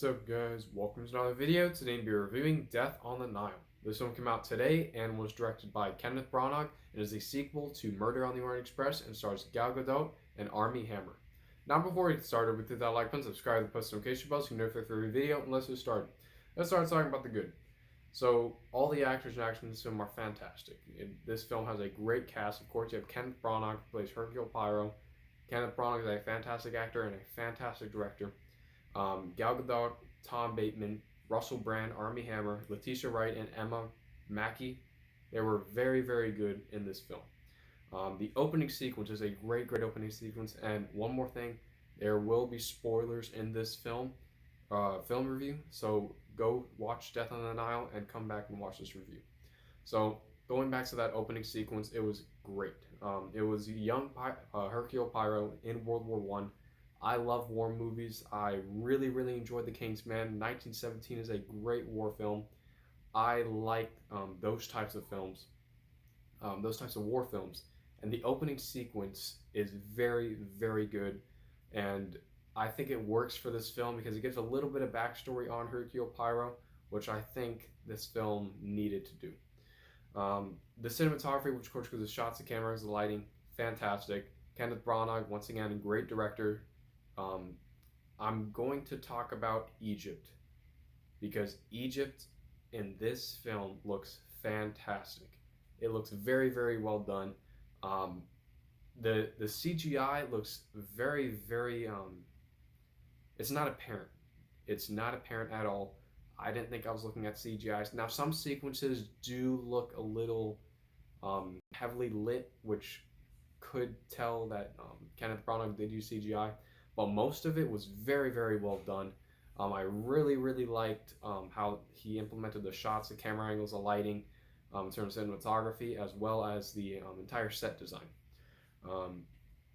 up, guys? Welcome to another video. Today we'll be reviewing Death on the Nile. This one came out today and was directed by Kenneth Branagh and is a sequel to Murder on the Orient Express and stars Gal Gadot and Armie Hammer. Now before we get started, we hit that like button, subscribe, and post notification bell so you can notify for every video, and let's get started. Let's start talking about the good. So all the actors and actors in this film are fantastic. This film has a great cast. Of course, you have Kenneth Branagh, who plays Hercule Poirot. Kenneth Branagh is a fantastic actor and a fantastic director. Gal Gadot, Tom Bateman, Russell Brand, Armie Hammer, Letitia Wright, and Emma Mackey. They were very, very good in this film. The opening sequence is a great opening sequence. And one more thing, there will be spoilers in this film review. So go watch Death on the Nile and come back and watch this review. So going back to that opening sequence, it was great. It was young Hercule Poirot in World War I. I love war movies. I really enjoyed The King's Man. 1917 is a great war film. I like those types of films, those types of war films. And the opening sequence is very, very good. And I think it works for this film because it gives a little bit of backstory on Hercule Poirot, which I think this film needed to do. The cinematography, which of course includes the shots, the cameras, the lighting, fantastic. Kenneth Branagh, once again, a great director. I'm going to talk about Egypt because Egypt in this film looks fantastic. It looks very, very well done. The CGI looks very, it's not apparent. It's not apparent at all. I didn't think I was looking at CGI. Now, some sequences do look a little heavily lit, which could tell that Kenneth Branagh did use CGI. But most of it was very, very well done. I really liked how he implemented the shots, the camera angles, the lighting, in terms of cinematography, as well as the entire set design.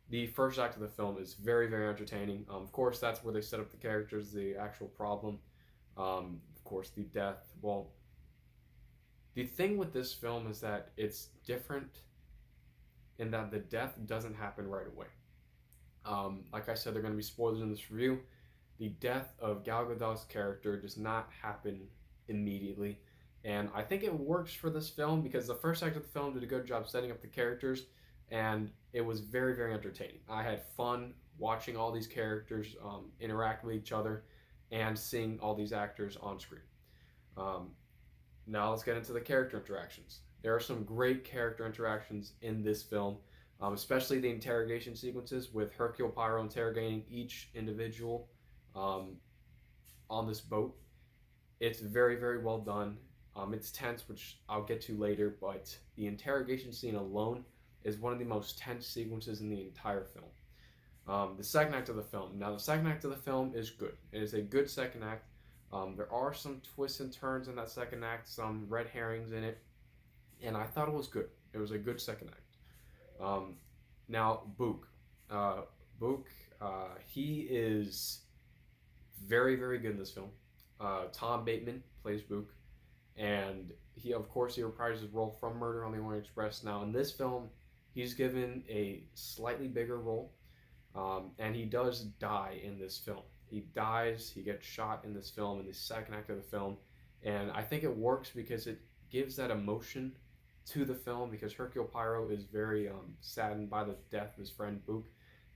The first act of the film is very, very entertaining. Of course, that's where they set up the characters, the actual problem. Of course, the death. Well, the thing with this film is that it's different in that the death doesn't happen right away. Like I said, there are going to be spoilers in this review. The death of Gal Gadot's character does not happen immediately, and I think it works for this film because the first act of the film did a good job setting up the characters, and it was very, very entertaining. I had fun watching all these characters interact with each other and seeing all these actors on screen. Now let's get into the character interactions. There are some great character interactions in this film. Especially the interrogation sequences with Hercule Poirot interrogating each individual on this boat. It's very, very well done. It's tense, which I'll get to later, but the interrogation scene alone is one of the most tense sequences in the entire film. The second act of the film. Now, the second act of the film is good. It is a good second act. There are some twists and turns in that second act, some red herrings in it, and I thought it was good. It was a good second act. Now, Book. He is very, very good in this film. Tom Bateman plays Book, and he reprises his role from Murder on the Orient Express. Now, in this film, he's given a slightly bigger role, and he does die in this film. He dies, he gets shot in this film, in the second act of the film, and I think it works because it gives that emotion to the film because Hercule Poirot is very saddened by the death of his friend Book,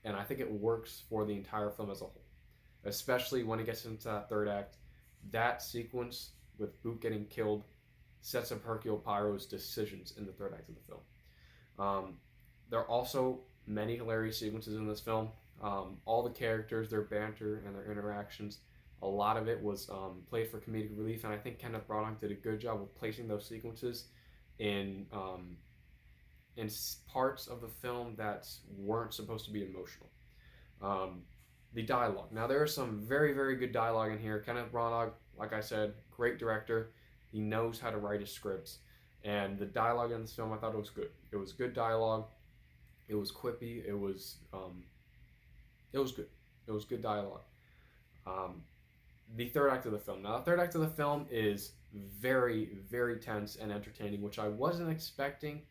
and I think it works for the entire film as a whole, especially when it gets into that third act. That sequence with Book getting killed sets up Hercule Poirot's decisions in the third act of the film. There are also many hilarious sequences in this film. All the characters, their banter and their interactions, a lot of it was played for comedic relief, and I think Kenneth Branagh did a good job of placing those sequences in parts of the film that weren't supposed to be emotional. The dialogue. Now, there is some very, very good dialogue in here. Kenneth Branagh, like I said, great director. He knows how to write his scripts, and the dialogue in this film, I thought it was good. It was good dialogue. It was quippy. It was good. It was good dialogue. The third act of the film. Now, the third act of the film is very, very tense and entertaining, which I wasn't expecting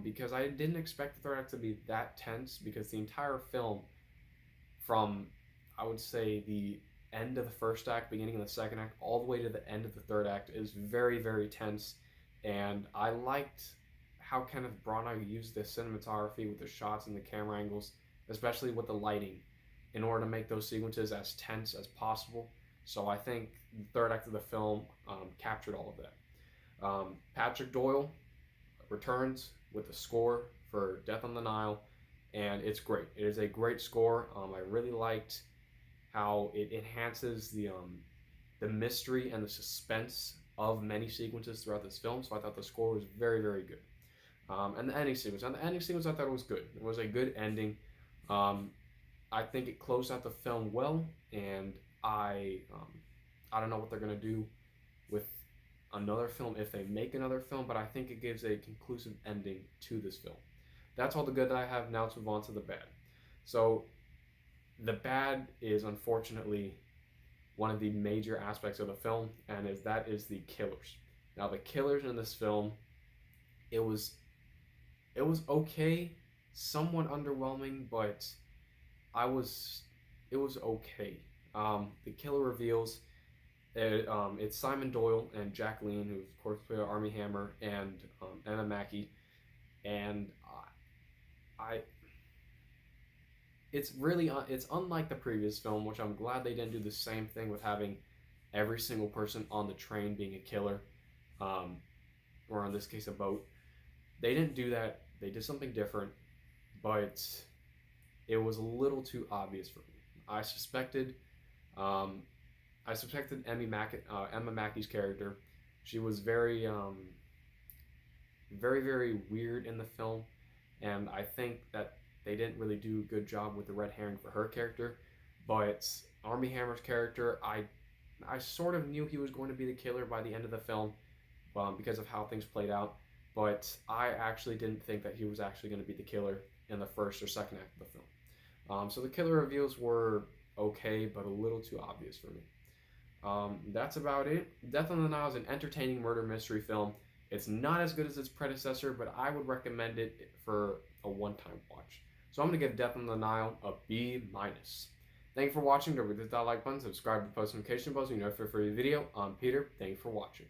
because I didn't expect the third act to be that tense because the entire film, from, I would say, the end of the first act, beginning of the second act, all the way to the end of the third act is very, very tense. And I liked how Kenneth Branagh used the cinematography with the shots and the camera angles, especially with the lighting, in order to make those sequences as tense as possible. So I think the third act of the film captured all of that. Patrick Doyle returns with the score for Death on the Nile, and it's great. It is a great score. I really liked how it enhances the mystery and the suspense of many sequences throughout this film. So I thought the score was very, very good. And the ending sequence. And the ending sequence, I thought it was good. It was a good ending. Um, I think it closed out the film well, and I don't know what they're gonna do with another film if they make another film, but I think it gives a conclusive ending to this film. That's all the good that I have. Now let's move on to the bad. So the bad is unfortunately one of the major aspects of the film, and that is the killers. Now the killers in this film, it was okay, somewhat underwhelming, but I was it was okay. The killer reveals it's Simon Doyle and Jacqueline, who of course play Armie Hammer, and Emma Mackey, and I it's really it's unlike the previous film, which I'm glad they didn't do the same thing with having every single person on the train being a killer, um, or in this case a boat. They didn't do that. They did something different, but it was a little too obvious for me. Um, I suspected Emma Mackey's character. She was very, very weird in the film, and I think that they didn't really do a good job with the red herring for her character. But Armie Hammer's character, I sort of knew he was going to be the killer by the end of the film, because of how things played out. But I actually didn't think that he was actually going to be the killer in the first or second act of the film. So the killer reveals were okay, but a little too obvious for me. That's about it. Death on the Nile is an entertaining murder mystery film. It's not as good as its predecessor, but I would recommend it for a one-time watch. So I'm going to give Death on the Nile a B-. Thank you for watching. Don't forget to hit that like button, subscribe to post notification bells so you know for a free video. I'm Peter. Thank you for watching.